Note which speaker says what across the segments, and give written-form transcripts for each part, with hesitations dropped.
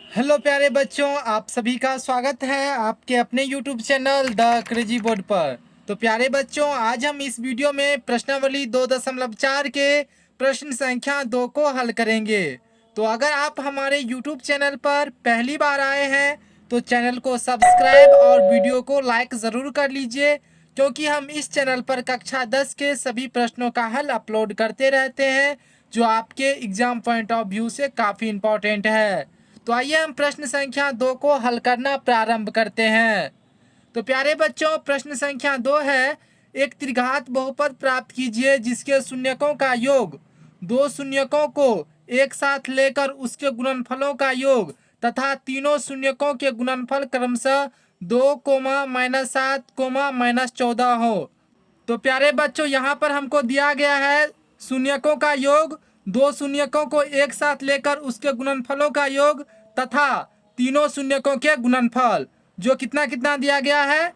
Speaker 1: Hello प्यारे बच्चों, आप सभी का स्वागत है आपके अपने YouTube channel the crazy board पर। तो प्यारे बच्चों, आज हम इस वीडियो में प्रश्नावली 2.4 के प्रश्न संख्या 2 को हल करेंगे। तो अगर आप हमारे YouTube चैनल पर पहली बार आए हैं तो चैनल को सब्सक्राइब और वीडियो को लाइक ज़रूर कर लीजिए, क्योंकि हम इस चैनल पर कक्षा 10 के सभी प्रश्नों का हल अपलोड करते रहते हैं, जो आपके एग्ज़ाम पॉइंट ऑफ व्यू से काफ़ी इम्पोर्टेंट है। तो आइए हम प्रश्न संख्या 2 को हल करना प्रारंभ करते हैं। तो प्यारे बच्चों, प्रश्न संख्या 2 है, एक त्रिघात बहुपद प्राप्त कीजिए जिसके शून्यकों का योग दो शून्यकों को एक साथ लेकर उसके गुणनफलों का योग तथा तीनों शून्यकों के गुणनफल क्रमशः 2, -7, -14 हो। तो प्यारे बच्चों, यहाँ पर हमको दिया गया है शून्यकों का योग, दो शून्यकों को एक साथ लेकर उसके गुणनफलों का योग तथा तीनों शून्यकों के गुणनफल, जो कितना कितना दिया गया है।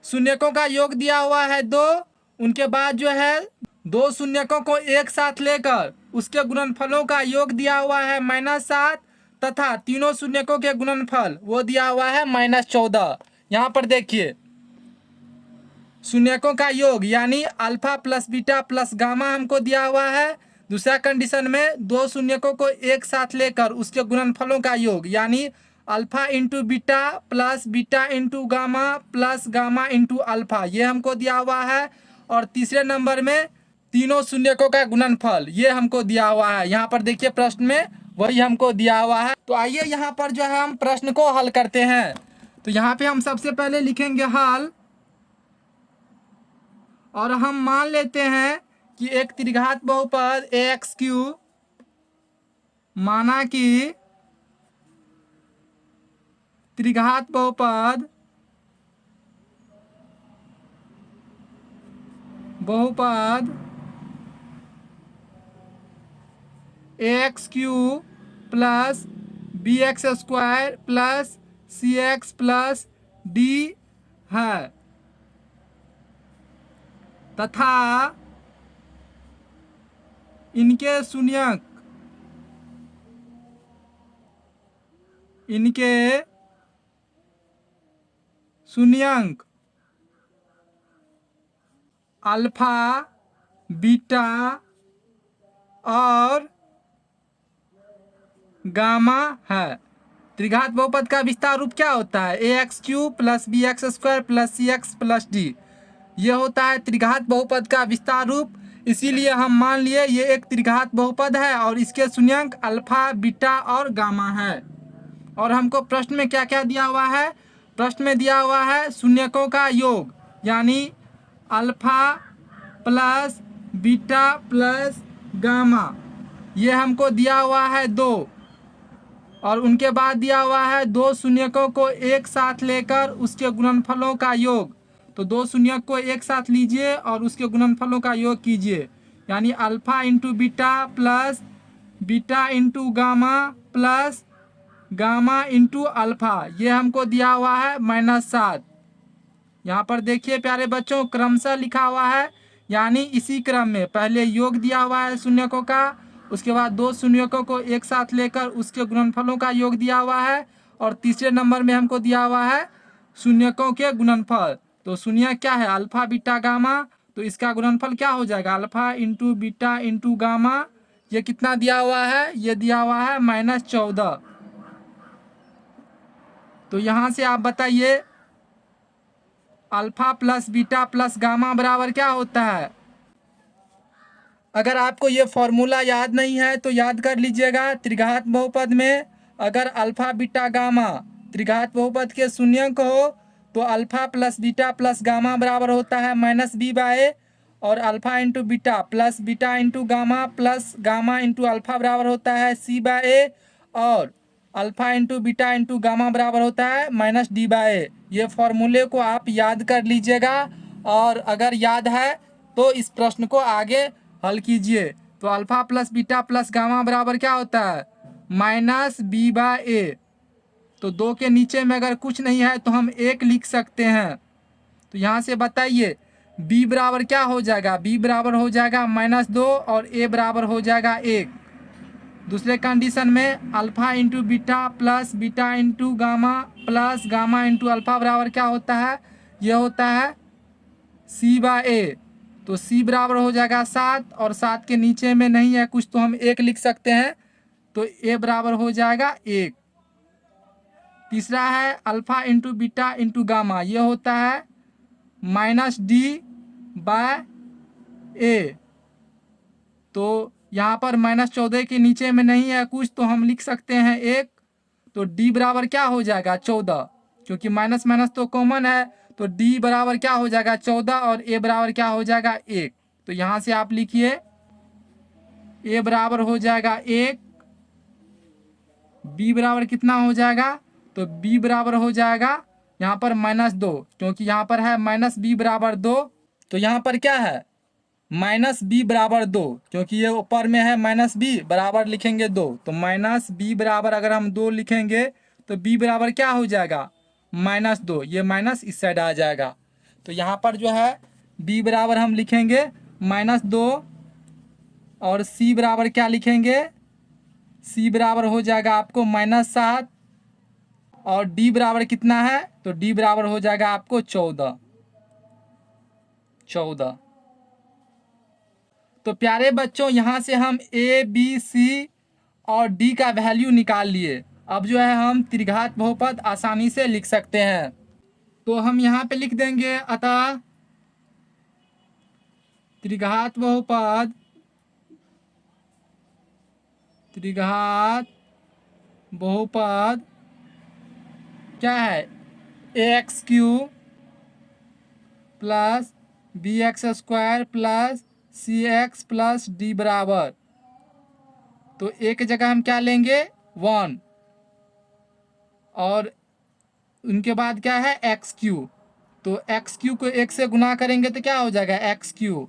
Speaker 1: शून्यकों का योग दिया हुआ है 2, उनके बाद जो है दो शून्यकों को एक साथ लेकर उसके गुणनफलों का योग दिया हुआ है -7 तथा तीनों शून्यकों के गुणनफल वो दिया हुआ है -14। यहाँ पर देखिए, शून्यकों का योग यानी alpha plus beta plus gamma हमको दिया हुआ है। दूसरा कंडीशन में दो शून्यकों को एक साथ लेकर उसके गुणनफलों का योग यानी alpha into beta plus beta into gamma plus gamma into alpha, ये हमको दिया हुआ है। और तीसरे नंबर में तीनों शून्यकों का गुणनफल ये हमको दिया हुआ है। यहाँ पर देखिए प्रश्न में वही हमको दिया हुआ है। तो आइए यहाँ पर जो है हम प्रश्न को हल करते हैं। तो यहाँ पे हम सबसे पहले लिखेंगे हल, और हम मान लेते हैं कि एक त्रिघात बहुपद AX³ माना कि त्रिघात बहुपद AX³ plus BX² plus CX plus D है तथा इनके शून्यंक अल्फा बीटा और गामा है। त्रिघात बहुपद का विस्तार रूप क्या होता है? AX³ plus BX² plus CX plus D, ये होता है त्रिघात बहुपद का विस्तार रूप। इसीलिए हम मान लिए ये एक त्रिघात बहुपद है और इसके शून्यंक अल्फा बीटा और गामा है। और हमको प्रश्न में क्या क्या दिया हुआ है? प्रश्न में दिया हुआ है शून्यकों का योग यानी alpha plus beta plus gamma, ये हमको दिया हुआ है 2। और उनके बाद दिया हुआ है दो शून्यकों को एक साथ लेकर उसके गुणनफलों का योग। तो दो शून्यक को एक साथ लीजिए और उसके गुणनफलों का योग कीजिए, यानी alpha into beta plus beta into gamma plus gamma into alpha, ये हमको दिया हुआ है -7। यहाँ पर देखिए प्यारे बच्चों, क्रमशः लिखा हुआ है, यानी इसी क्रम में पहले योग दिया हुआ है शून्यकों का, उसके बाद दो शून्यकों को एक साथ लेकर उसके गुणनफलों का योग दिया हुआ है, और तीसरे नंबर में हमको दिया हुआ है शून्यकों के गुणनफल। तो शून्य क्या है? अल्फा बीटा गामा, तो इसका गुणनफल क्या हो जाएगा? Alpha into beta into gamma, ये कितना दिया हुआ है? ये दिया हुआ है -14। तो यहाँ से आप बताइए alpha plus beta plus gamma बराबर क्या होता है? अगर आपको ये फॉर्मूला याद नहीं है तो याद कर लीजिएगा। त्रिघात बहुपद में अगर अल्फा बीटा गामा त्रिघात बहुपद के शून्यंक हो तो alpha plus beta plus gamma बराबर होता है -b/a, और alpha into beta plus beta into gamma plus gamma into alpha बराबर होता है c/a, और alpha into beta into gamma बराबर होता है -d/a। ये फॉर्मूले को आप याद कर लीजिएगा, और अगर याद है तो इस प्रश्न को आगे हल कीजिए। तो alpha plus beta plus gamma बराबर क्या होता है? -b/a। तो 2 के नीचे में अगर कुछ नहीं है तो हम 1 लिख सकते हैं। तो यहाँ से बताइए b बराबर क्या हो जाएगा? b बराबर हो जाएगा -2 और a बराबर हो जाएगा 1। दूसरे कंडीशन में alpha into beta plus beta into gamma plus gamma into alpha बराबर क्या होता है, यह होता है C/A। तो C बराबर हो जाएगा 7 और 7 के नीचे में नहीं है कुछ तो हम 1 लिख सकते हैं, तो A बराबर हो जाएगा 1। तीसरा है alpha into beta into gamma, यह होता है -D/A। तो यहाँ पर -14 के नीचे में नहीं है कुछ तो हम लिख सकते हैं 1। तो D बराबर क्या हो जाएगा 14, क्योंकि माइनस माइनस तो कॉमन है, तो D बराबर क्या हो जाएगा 14 और A बराबर क्या हो जाएगा 1। तो यहाँ से आप लिखिए A बराबर हो जाएगा 1, B बराबर कितना हो जाएगा, तो B बराबर हो जाएगा यहाँ पर -2, क्योंकि यहाँ पर है -B बराबर 2। तो यहाँ पर क्या है -B बराबर 2, क्योंकि ये ऊपर में है -B बराबर लिखेंगे 2, तो -B बराबर अगर हम 2 लिखेंगे तो B बराबर क्या हो जाएगा -2, ये माइनस इस साइड आ जाएगा। तो यहाँ पर जो है B बराबर हम लिखेंगे -2 और C बराबर क्या लिखेंगे, C बराबर हो जाएगा आपको -7 और D बराबर कितना है, तो D बराबर हो जाएगा आपको 14। तो प्यारे बच्चों यहाँ से हम A, B, C और D का वैल्यू निकाल लिए। अब जो है हम त्रिघात बहुपद आसानी से लिख सकते हैं। तो हम यहाँ पे लिख देंगे अतः त्रिघात बहुपद क्या है ax³ plus bx² plus cx plus d बराबर, तो एक जगह हम क्या लेंगे 1 और उनके बाद क्या है x³ तो x³ को 1 से गुना करेंगे तो क्या हो जाएगा x³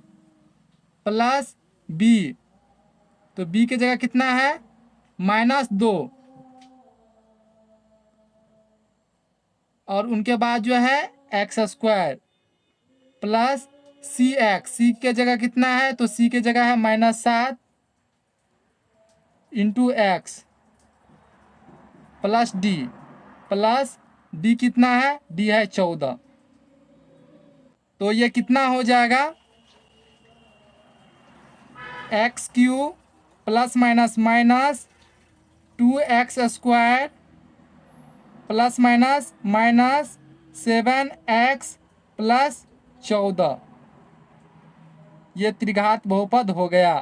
Speaker 1: प्लस b, तो b की जगह कितना है -2 और उनके बाद जो है x² प्लस cx, c के जगह कितना है, तो c के जगह है -7 इंटू x प्लस d कितना है, d है 14। तो ये कितना हो जाएगा x³ plus minus minus 2x² plus minus minus 7x plus 14, ये त्रिघात बहुपद हो गया।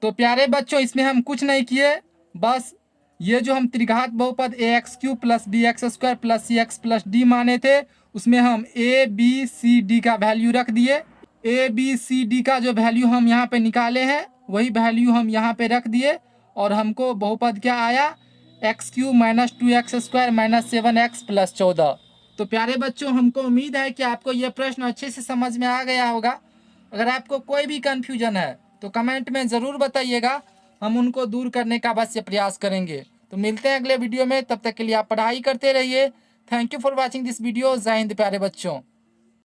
Speaker 1: तो प्यारे बच्चों इसमें हम कुछ नहीं किए, बस ये जो हम त्रिघात बहुपद ax³ plus bx² plus cx plus d माने थे उसमें हम a b c d का वैल्यू रख दिए। a b c d का जो वैल्यू हम यहाँ पे निकाले हैं वही वैल्यू हम यहाँ पे रख दिए और हमको बहुपद क्या आया x³ minus 2x² minus 7x plus 14। तो प्यारे बच्चों हमको उम्मीद है कि आपको ये प्रश्न अच्छे से समझ में आ गया होगा। अगर आपको कोई भी कन्फ्यूजन है तो कमेंट में ज़रूर बताइएगा, हम उनको दूर करने का अवश्य प्रयास करेंगे। तो मिलते हैं अगले वीडियो में, तब तक के लिए आप पढ़ाई करते रहिए। Thank you for watching this video. जय हिंद प्यारे बच्चों।